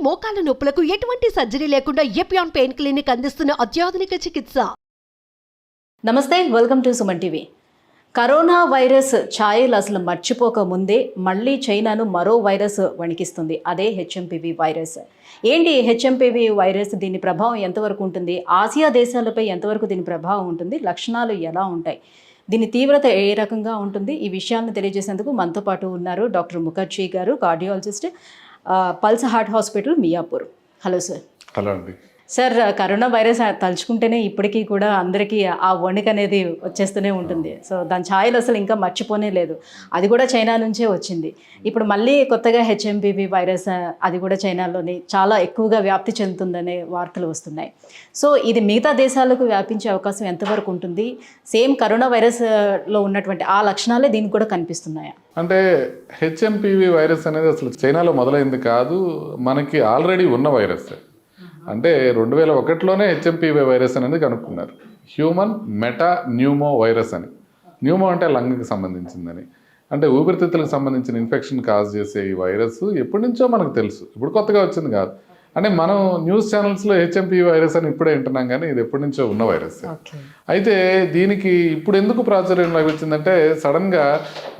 మోకాల నొప్పులకు ఎటువంటి సర్జరీ లేకుండా ఎపియాన్ పెయిన్ క్లినిక్ అందిస్తున్న అత్యాధునిక చికిత్స. నమస్తే, welcome to Suman TV. Corona virus ఛాయలు అసలు మర్చిపోక ముందే మళ్ళీ చైనాను మరో వైరస్ వణికిస్తుంది. అదే హెచ్ఎంపివి వైరస్. ఏంటి హెచ్ఎంపివి వైరస్? దీని ప్రభావం ఎంతవరకు ఉంటుంది? ఆసియా దేశాలపై ఎంతవరకు దీని ప్రభావం ఉంటుంది? లక్షణాలు ఎలా ఉంటాయి? దీని తీవ్రత ఏ రకంగా ఉంటుంది? ఈ విషయాలను తెలియజేసేందుకు మనతో పాటు ఉన్నారు డాక్టర్ ముఖర్జీ గారు, cardiologist, pulse heart hospital, Miyapur. Hello sir. Hello అండి. సార్, కరోనా వైరస్ తలుచుకుంటేనే ఇప్పటికీ కూడా అందరికీ ఆ వణిక అనేది వచ్చేస్తూనే ఉంటుంది. సో దాని ఛాయలు అసలు ఇంకా మర్చిపోనే లేదు. అది కూడా చైనా నుంచే వచ్చింది. ఇప్పుడు మళ్ళీ కొత్తగా హెచ్ఎంపివి వైరస్, అది కూడా చైనాలోని చాలా ఎక్కువగా వ్యాప్తి చెందుతుందనే వార్తలు వస్తున్నాయి. సో ఇది మిగతా దేశాలకు వ్యాపించే అవకాశం ఎంతవరకు ఉంటుంది? సేమ్ కరోనా వైరస్లో ఉన్నటువంటి ఆ లక్షణాలే దీనికి కూడా కనిపిస్తున్నాయా? అంటే హెచ్ఎంపివి వైరస్ అనేది అసలు చైనాలో మొదలైంది కాదు, మనకి ఆల్రెడీ ఉన్న వైరస్. అంటే 2001లోనే హెచ్ఎంపివి వైరస్ అనేది కనుక్కున్నారు. హ్యూమన్ మెటా న్యూమో వైరస్ అని. న్యూమో అంటే లంగ్కి సంబంధించిందని, అంటే ఊపిరితిత్తులకు సంబంధించిన ఇన్ఫెక్షన్ కాజ్ చేసే ఈ వైరస్ ఎప్పటి నుంచో మనకు తెలుసు, ఇప్పుడు కొత్తగా వచ్చింది కాదు. అంటే మనం న్యూస్ ఛానల్స్లో హెచ్ఎంపివి వైరస్ అని ఇప్పుడే వింటున్నాం, కానీ ఇది ఎప్పటి నుంచో ఉన్న వైరస్. అయితే దీనికి ఇప్పుడు ఎందుకు ప్రాచుర్యం లభించిందంటే, సడన్గా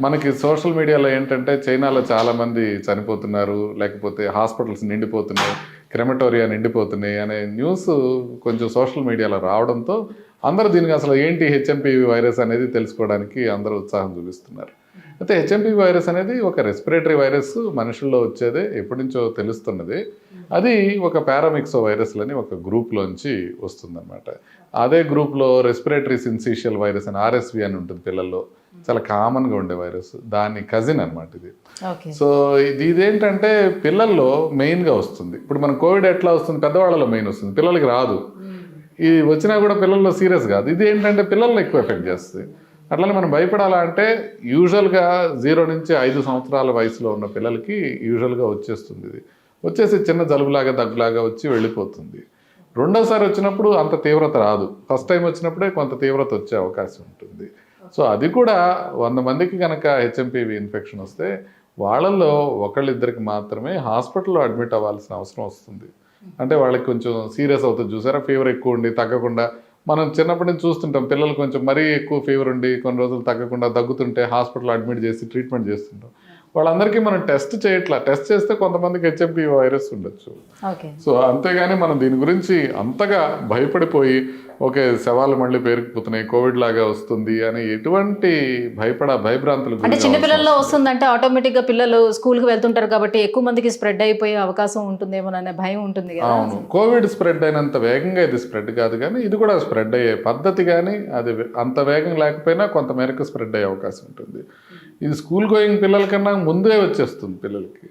మనకి సోషల్ మీడియాలో ఏంటంటే చైనాలో చాలామంది చనిపోతున్నారు, లేకపోతే హాస్పిటల్స్ నిండిపోతున్నాయి, క్రెమటోరియా నిండిపోతున్నాయి అనే న్యూస్ కొంచెం సోషల్ మీడియాలో రావడంతో అందరూ దీనికి అసలు ఏంటి హెచ్ఎంపివి వైరస్ అనేది తెలుసుకోవడానికి అందరూ ఉత్సాహం చూపిస్తున్నారు. అయితే హెచ్ఎంపివి వైరస్ అనేది ఒక రెస్పిరేటరీ వైరస్, మనుషుల్లో వచ్చేదే, ఎప్పటి నుంచో తెలుస్తున్నది. అది ఒక పారామిక్సో వైరస్లని ఒక గ్రూప్లోంచి వస్తుందన్నమాట. అదే గ్రూప్లో రెస్పిరేటరీ సిన్సీషియల్ వైరస్ అని ఆర్ఎస్వి అని ఉంటుంది పిల్లల్లో, చాలా కామన్గా ఉండే వైరస్, దాని కజిన్ అనమాట ఇది. సో ఇదేంటంటే పిల్లల్లో మెయిన్గా వస్తుంది. ఇప్పుడు మన కోవిడ్ ఎట్లా వస్తుంది, పెద్దవాళ్ళలో మెయిన్ వస్తుంది, పిల్లలకి రాదు. ఇది వచ్చినా కూడా పిల్లల్లో సీరియస్ కాదు. ఇది ఏంటంటే పిల్లల్లో ఎక్కువ ఎఫెక్ట్ చేస్తుంది. అట్లనే మనం భయపడాలా అంటే, యూజువల్గా 0 నుంచి 5 సంవత్సరాల వయసులో ఉన్న పిల్లలకి యూజువల్గా వచ్చేస్తుంది. ఇది వచ్చేసి చిన్న జలుబులాగా దగ్గులాగా వచ్చి వెళ్ళిపోతుంది. రెండోసారి వచ్చినప్పుడు అంత తీవ్రత రాదు, ఫస్ట్ టైం వచ్చినప్పుడే కొంత తీవ్రత వచ్చే అవకాశం ఉంటుంది. సో అది కూడా 100 మందికి కనుక హెచ్ఎంపివి ఇన్ఫెక్షన్ వస్తే వాళ్ళల్లో ఒకళ్ళిద్దరికి మాత్రమే హాస్పిటల్లో అడ్మిట్ అవ్వాల్సిన అవసరం వస్తుంది. అంటే వాళ్ళకి కొంచెం సీరియస్ అవుతుంది. చూసారా, ఫీవర్ ఎక్కువ ఉండి తగ్గకుండా, మనం చిన్నప్పటి నుంచి చూస్తుంటాం, పిల్లలు కొంచెం మరీ ఎక్కువ ఫీవర్ ఉండి కొన్ని రోజులు తగ్గకుండా దగ్గుతుంటే హాస్పిటల్లో అడ్మిట్ చేసి ట్రీట్మెంట్ చేస్తుంటాం. వాళ్ళందరికీ మనం టెస్ట్ చేయట్లా. టెస్ట్ చేస్తే కొంతమందికి హెచ్ఎంపివి వైరస్ ఉండొచ్చు. సో అంతేగాని మనం దీని గురించి అంతగా భయపడిపోయి ఓకే శవాలు మళ్ళీ పేరుకుపోతున్నాయి, కోవిడ్ లాగా వస్తుంది అని ఎటువంటి భయభ్రాంతులు. అంటే చిన్నపిల్లల్లో వస్తుందంటే ఆటోమేటిక్గా పిల్లలు స్కూల్కి వెళ్తుంటారు కాబట్టి ఎక్కువ మందికి స్ప్రెడ్ అయిపోయే అవకాశం ఉంటుందేమోననే భయం ఉంటుంది కదా. అవును, కోవిడ్ స్ప్రెడ్ అయినంత వేగంగా ఇది స్ప్రెడ్ కాదు, కానీ ఇది కూడా స్ప్రెడ్ అయ్యే పద్ధతి, కానీ అది అంత వేగం లేకపోయినా కొంత మేరకు స్ప్రెడ్ అయ్యే అవకాశం ఉంటుంది. ఇది స్కూల్ గోయింగ్ పిల్లల కన్నా ముందే వచ్చేస్తుంది పిల్లలకి,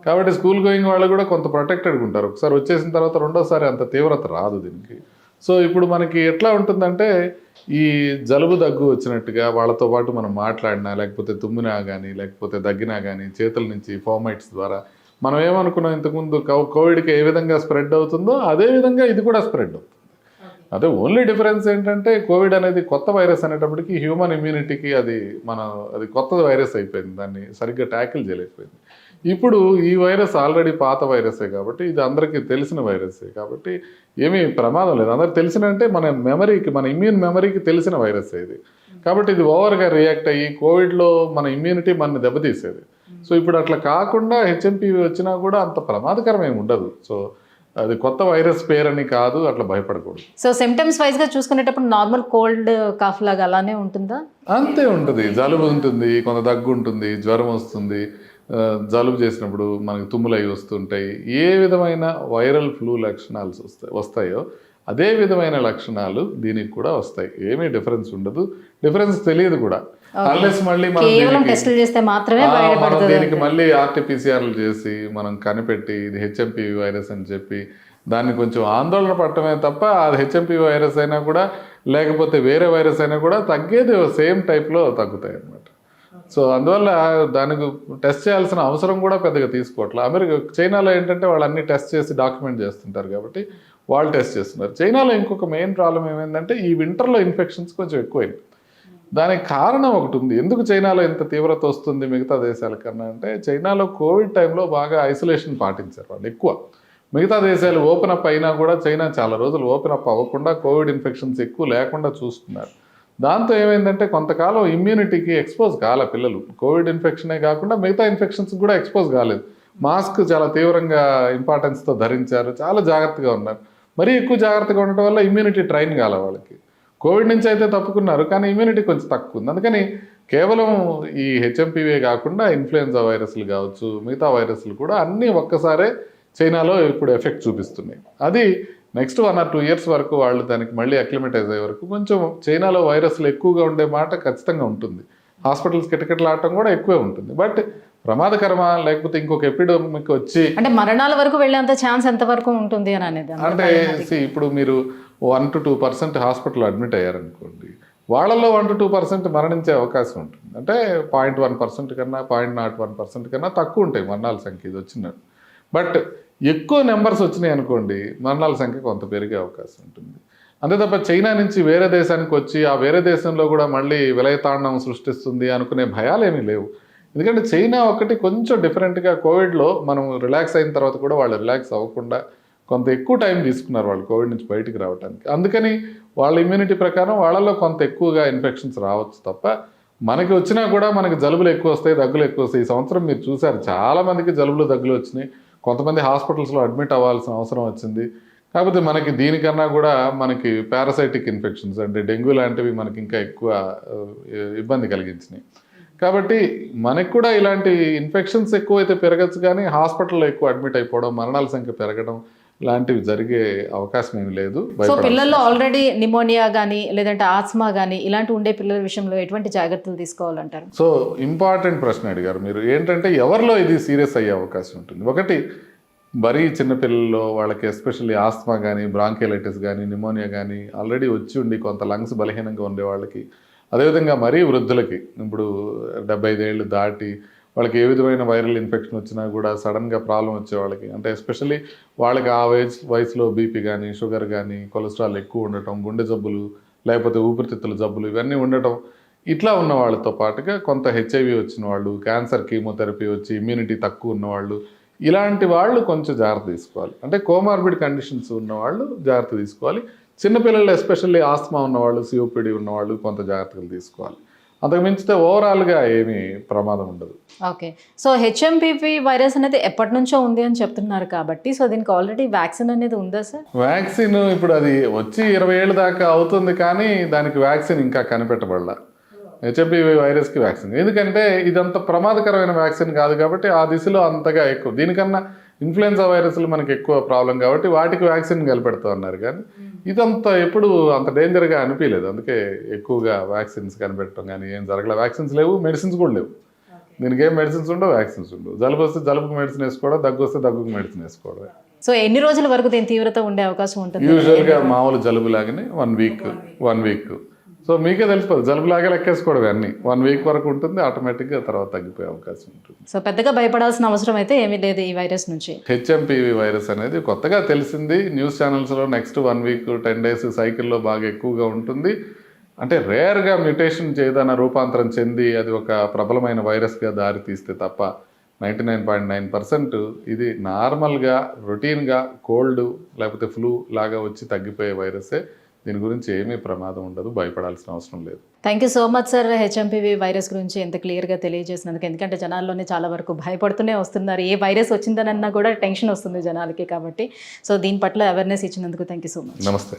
కాబట్టి స్కూల్ గోయింగ్ వాళ్ళు కూడా కొంత ప్రొటెక్టెడ్గా ఉంటారు. ఒకసారి వచ్చేసిన తర్వాత రెండోసారి అంత తీవ్రత రాదు దీనికి. సో ఇప్పుడు మనకి ఎట్లా ఉంటుందంటే, ఈ జలుబు దగ్గు వచ్చినట్టుగా వాళ్ళతో పాటు మనం మాట్లాడినా, లేకపోతే తుమ్మినా కానీ, లేకపోతే దగ్గినా కానీ చేతుల నుంచి ఫోమైట్స్ ద్వారా మనం ఏమనుకున్నాం ఇంతకుముందు కోవిడ్కి ఏ విధంగా స్ప్రెడ్ అవుతుందో అదే విధంగా ఇది కూడా స్ప్రెడ్ అవుతుంది. అదే ఓన్లీ డిఫరెన్స్ ఏంటంటే, కోవిడ్ అనేది కొత్త వైరస్ అనేటప్పటికీ హ్యూమన్ ఇమ్యూనిటీకి అది కొత్త వైరస్ అయిపోయింది, దాన్ని సరిగ్గా ట్యాకిల్ చేయలేకపోయింది. ఇప్పుడు ఈ వైరస్ ఆల్రెడీ పాత వైరసే కాబట్టి, ఇది అందరికీ తెలిసిన వైరసే కాబట్టి ఏమీ ప్రమాదం లేదు. అందరికి తెలిసినంటే మన మెమరీకి, మన ఇమ్యూన్ మెమరీకి తెలిసిన వైరసే ఇది. కాబట్టి ఇది ఓవర్గా రియాక్ట్ అయ్యి కోవిడ్లో మన ఇమ్యూనిటీ మనని దెబ్బతీసేది. సో ఇప్పుడు అట్లా కాకుండా హెచ్ఎంపివి వచ్చినా కూడా అంత ప్రమాదకరం ఏమి ఉండదు. సో అది కొత్త వైరస్ పేరని కాదు, అట్లా భయపడకూడదు. సో సిమ్టమ్స్ వైజ్గా చూసుకునేటప్పుడు నార్మల్ కోల్డ్ కాఫ్ లాగా అలానే ఉంటుందా? అంతే ఉంటుంది. జలుబు ఉంటుంది, కొంత దగ్గు ఉంటుంది, జ్వరం వస్తుంది. జలుబు చేసినప్పుడు మనకి తుమ్ములు అవి వస్తుంటాయి. ఏ విధమైన వైరల్ ఫ్లూ లక్షణాలు వస్తాయో అదే విధమైన లక్షణాలు దీనికి కూడా వస్తాయి. ఏమీ డిఫరెన్స్ ఉండదు, డిఫరెన్స్ తెలియదు కూడా. అన్లెస్ మళ్ళీ మనం దీనికి మళ్ళీ ఆర్టీపీసీఆర్లు చేసి మనం కనిపెట్టి ఇది హెచ్ఎంపివి వైరస్ అని చెప్పి దాన్ని కొంచెం ఆందోళన పడటమే తప్ప, అది హెచ్ఎంపివి వైరస్ అయినా కూడా లేకపోతే వేరే వైరస్ అయినా కూడా తగ్గేది సేమ్ టైప్లో తగ్గుతాయి అన్నమాట. సో అందువల్ల దానికి టెస్ట్ చేయాల్సిన అవసరం కూడా పెద్దగా తీసుకోవట్లేదు. చైనాలో ఏంటంటే వాళ్ళు అన్ని టెస్ట్ చేసి డాక్యుమెంట్ చేస్తుంటారు కాబట్టి వాళ్ళు టెస్ట్ చేస్తున్నారు. చైనాలో ఇంకొక మెయిన్ ప్రాబ్లం ఏమైందంటే, ఈ వింటర్లో ఇన్ఫెక్షన్స్ కొంచెం ఎక్కువైంది. దానికి కారణం ఒకటి ఉంది. ఎందుకు చైనాలో ఇంత తీవ్రత వస్తుంది మిగతా దేశాల కన్నా అంటే, చైనాలో కోవిడ్ టైంలో బాగా ఐసోలేషన్ పాటించారు వాళ్ళు ఎక్కువ. మిగతా దేశాలు ఓపెన్ అప్ అయినా కూడా చైనా చాలా రోజులు ఓపెన్ అప్ అవ్వకుండా కోవిడ్ ఇన్ఫెక్షన్స్ ఎక్కువ లేకుండా చూసుకున్నారు. దాంతో ఏమైందంటే కొంతకాలం ఇమ్యూనిటీకి ఎక్స్పోజ్ కాలే పిల్లలు. కోవిడ్ ఇన్ఫెక్షనే కాకుండా మిగతా ఇన్ఫెక్షన్స్ కూడా ఎక్స్పోజ్ కాలేదు. మాస్క్ చాలా తీవ్రంగా ఇంపార్టెన్స్తో ధరించారు, చాలా జాగ్రత్తగా ఉన్నారు. మరీ ఎక్కువ జాగ్రత్తగా ఉండటం వల్ల ఇమ్యూనిటీ ట్రైన్ కాలే వాళ్ళకి. కోవిడ్ నుంచి అయితే తప్పుకున్నారు, కానీ ఇమ్యూనిటీ కొంచెం తక్కువ ఉంది. అందుకని కేవలం ఈ హెచ్ఎంపీవీ కాకుండా ఇన్ఫ్లుయెన్జా వైరస్లు కావచ్చు, మిగతా వైరస్లు కూడా అన్నీ ఒక్కసారే చైనాలో ఇప్పుడు ఎఫెక్ట్ చూపిస్తున్నాయి. అది నెక్స్ట్ 1 or 2 years వరకు వాళ్ళు దానికి మళ్ళీ అక్లిమటైజ్ అయ్యే వరకు కొంచెం చైనాలో వైరస్లు ఎక్కువగా ఉండే మాట ఖచ్చితంగా ఉంటుంది. హాస్పిటల్స్ కిటకిటలాడటం కూడా ఎక్కువే ఉంటుంది. బట్ ప్రమాదకరమా లేకపోతే ఇంకొక ఎపిడమిక్ వచ్చి అంటే మరణాల వరకు వెళ్ళేంత ఛాన్స్ ఎంత వరకు ఉంటుంది అని అనేది అంటే ఇప్పుడు మీరు 1 to 2% హాస్పిటల్ అడ్మిట్ అయ్యారనుకోండి, వాళ్ళల్లో 1 to 2% మరణించే అవకాశం ఉంటుంది. అంటే 0.1% కన్నా 0.01% కన్నా తక్కువ ఉంటాయి మరణాల సంఖ్య ఇది వచ్చినట్టు. బట్ ఎక్కువ నెంబర్స్ వచ్చినాయి అనుకోండి, మరణాల సంఖ్య కొంత పెరిగే అవకాశం ఉంటుంది. అంతే తప్ప చైనా నుంచి వేరే దేశానికి వచ్చి ఆ వేరే దేశంలో కూడా మళ్ళీ విలయతాండం సృష్టిస్తుంది అనుకునే భయాలు ఏమీ లేవు. ఎందుకంటే చైనా ఒకటి కొంచెం డిఫరెంట్గా కోవిడ్లో మనం రిలాక్స్ అయిన తర్వాత కూడా వాళ్ళు రిలాక్స్ అవ్వకుండా కొంత ఎక్కువ టైం తీసుకున్నారు వాళ్ళు కోవిడ్ నుంచి బయటికి రావడానికి. అందుకని వాళ్ళ ఇమ్యూనిటీ ప్రకారం వాళ్ళలో కొంత ఎక్కువగా ఇన్ఫెక్షన్స్ రావచ్చు తప్ప మనకి వచ్చినా కూడా మనకి జలుబులు ఎక్కువ వస్తాయి, దగ్గులు ఎక్కువ వస్తాయి. ఈ సంవత్సరం మీరు చూసారు చాలామందికి జలుబులు దగ్గులు వచ్చినాయి, కొంతమంది హాస్పిటల్స్లో అడ్మిట్ అవ్వాల్సిన అవసరం వచ్చింది. కాకపోతే మనకి దీనికన్నా కూడా మనకి పారాసైటిక్ ఇన్ఫెక్షన్స్ అంటే డెంగ్యూ లాంటివి మనకి ఇంకా ఎక్కువ ఇబ్బంది కలిగించినాయి. కాబట్టి మనకు కూడా ఇలాంటి ఇన్ఫెక్షన్స్ ఎక్కువైతే పెరగచ్చు, కానీ హాస్పిటల్లో ఎక్కువ అడ్మిట్ అయిపోవడం, మరణాల సంఖ్య పెరగడం లాంటివి జరిగే అవకాశం ఏమి లేదు. సో పిల్లల్లో ఆల్రెడీ నిమోనియా కానీ లేదంటే ఆస్మా కానీ ఇలాంటి ఉండే పిల్లల విషయంలో ఎటువంటి జాగ్రత్తలు తీసుకోవాలంటారు? సో ఇంపార్టెంట్ ప్రశ్న అడిగారు మీరు. ఏంటంటే ఎవరిలో ఇది సీరియస్ అయ్యే అవకాశం ఉంటుంది? ఒకటి మరీ చిన్నపిల్లల్లో వాళ్ళకి ఎస్పెషల్లీ ఆస్మా కానీ బ్రాంకైలైటిస్ కానీ నిమోనియా కానీ ఆల్రెడీ వచ్చి ఉండి కొంత లంగ్స్ బలహీనంగా ఉండే వాళ్ళకి, అదేవిధంగా మరీ వృద్ధులకి ఇప్పుడు 75 ఏళ్ళు దాటి వాళ్ళకి ఏ విధమైన వైరల్ ఇన్ఫెక్షన్ వచ్చినా కూడా సడన్గా ప్రాబ్లం వచ్చే వాళ్ళకి, అంటే ఎస్పెషల్లీ వాళ్ళకి ఆ వయసులో బీపీ కానీ షుగర్ కానీ కొలెస్ట్రాల్ ఎక్కువ ఉండటం, గుండె జబ్బులు లేకపోతే ఊపిరితిత్తుల జబ్బులు ఇవన్నీ ఉండటం, ఇట్లా ఉన్న వాళ్ళతో పాటుగా కొంత హెచ్ఐవి వచ్చిన వాళ్ళు, క్యాన్సర్ కీమోథెరపీ వచ్చి ఇమ్యూనిటీ తక్కువ ఉన్నవాళ్ళు, ఇలాంటి వాళ్ళు కొంచెం జాగ్రత్త తీసుకోవాలి. అంటే కోమార్బిడ్ కండిషన్స్ ఉన్నవాళ్ళు జాగ్రత్త తీసుకోవాలి. చిన్నపిల్లలు ఎస్పెషల్లీ ఆస్మా ఉన్నవాళ్ళు, సిఓపిడి ఉన్నవాళ్ళు కొంత జాగ్రత్తలు తీసుకోవాలి. అంతకు మించితే ఓవరాల్గా ఏమీ ప్రమాదం ఉండదు. ఓకే, సో హెచ్ఎంపీవీ వైరస్ అనేది ఎప్పటి నుంచో ఉంది అని చెప్తున్నారు కాబట్టి, సో దీనికి ఆల్రెడీ వ్యాక్సిన్ అనేది ఉందా సార్? వ్యాక్సిన్ ఇప్పుడు అది వచ్చి 20 ఏళ్ళ దాకా అవుతుంది, కానీ దానికి వ్యాక్సిన్ ఇంకా కనిపెట్టబడలా. హెచ్ఎంపీవీ వైరస్కి వ్యాక్సిన్ ఎందుకంటే ఇదంత ప్రమాదకరమైన వ్యాక్సిన్ కాదు కాబట్టి ఆ దిశలో అంతగా ఎక్కువ, దీనికన్నా ఇన్ఫ్లుయెన్జా వైరస్లు మనకి ఎక్కువ ప్రాబ్లం కాబట్టి వాటికి వ్యాక్సిన్ కలిపెడతా ఉన్నారు. కానీ ఇదంతా ఎప్పుడు అంత డేంజర్గా అనిపించలేదు, అందుకే ఎక్కువగా వ్యాక్సిన్స్ కనిపెట్టడం కానీ ఏం జరగలేదు. వ్యాక్సిన్స్ లేవు, మెడిసిన్స్ కూడా లేవు. దీనికి ఏం మెడిసిన్స్ ఉండవు, వ్యాక్సిన్స్ ఉండవు. జలుబు వస్తే జలుబుకు మెడిసిన్ వేసుకోవడం, దగ్గు వస్తే దగ్గుకు మెడిసిన్ వేసుకోవడం. సో ఎన్ని రోజుల వరకు దీని తీవ్రత ఉండే అవకాశం ఉంటుంది? యూజువల్గా మామూలు జలుబు లాగానే 1 వీక్. సో మీకే తెలిసిపోదు, జలుబులాగా లెక్కేసుకోవడం అన్నీ 1 వీక్ వరకు ఉంటుంది, ఆటోమేటిక్గా తర్వాత తగ్గిపోయే అవకాశం ఉంటుంది. సో పెద్దగా భయపడాల్సిన అవసరం అయితే ఏమీ లేదు ఈ వైరస్ నుంచి. హెచ్ఎంపీవీ వైరస్ అనేది కొత్తగా తెలిసింది. న్యూస్ ఛానల్స్లో నెక్స్ట్ 1 వీక్ 10 days సైకిల్లో బాగా ఎక్కువగా ఉంటుంది. అంటే రేర్గా మ్యుటేషన్ ఏదైనా రూపాంతరం చెంది అది ఒక ప్రబలమైన వైరస్గా దారి తీస్తే తప్ప 99.9% ఇది నార్మల్గా రొటీన్గా కోల్డ్ లేకపోతే ఫ్లూ లాగా వచ్చి తగ్గిపోయే వైరసే. దీని గురించి ఏమీ ప్రమాదం ఉండదు, భయపడాల్సిన అవసరం లేదు. Thank you so much sir, HMPV virus గురించి ఎంత క్లియర్గా తెలియజేసినందుకు. ఎందుకంటే జనాల్లోనే చాలా వరకు భయపడుతూనే వస్తున్నారు, ఏ వైరస్ వచ్చిందనన్నా కూడా టెన్షన్ వస్తుంది జనాలకి. కాబట్టి సో దీని పట్ల అవేర్నెస్ ఇచ్చినందుకు థ్యాంక్ యూ సో మచ్. నమస్తే.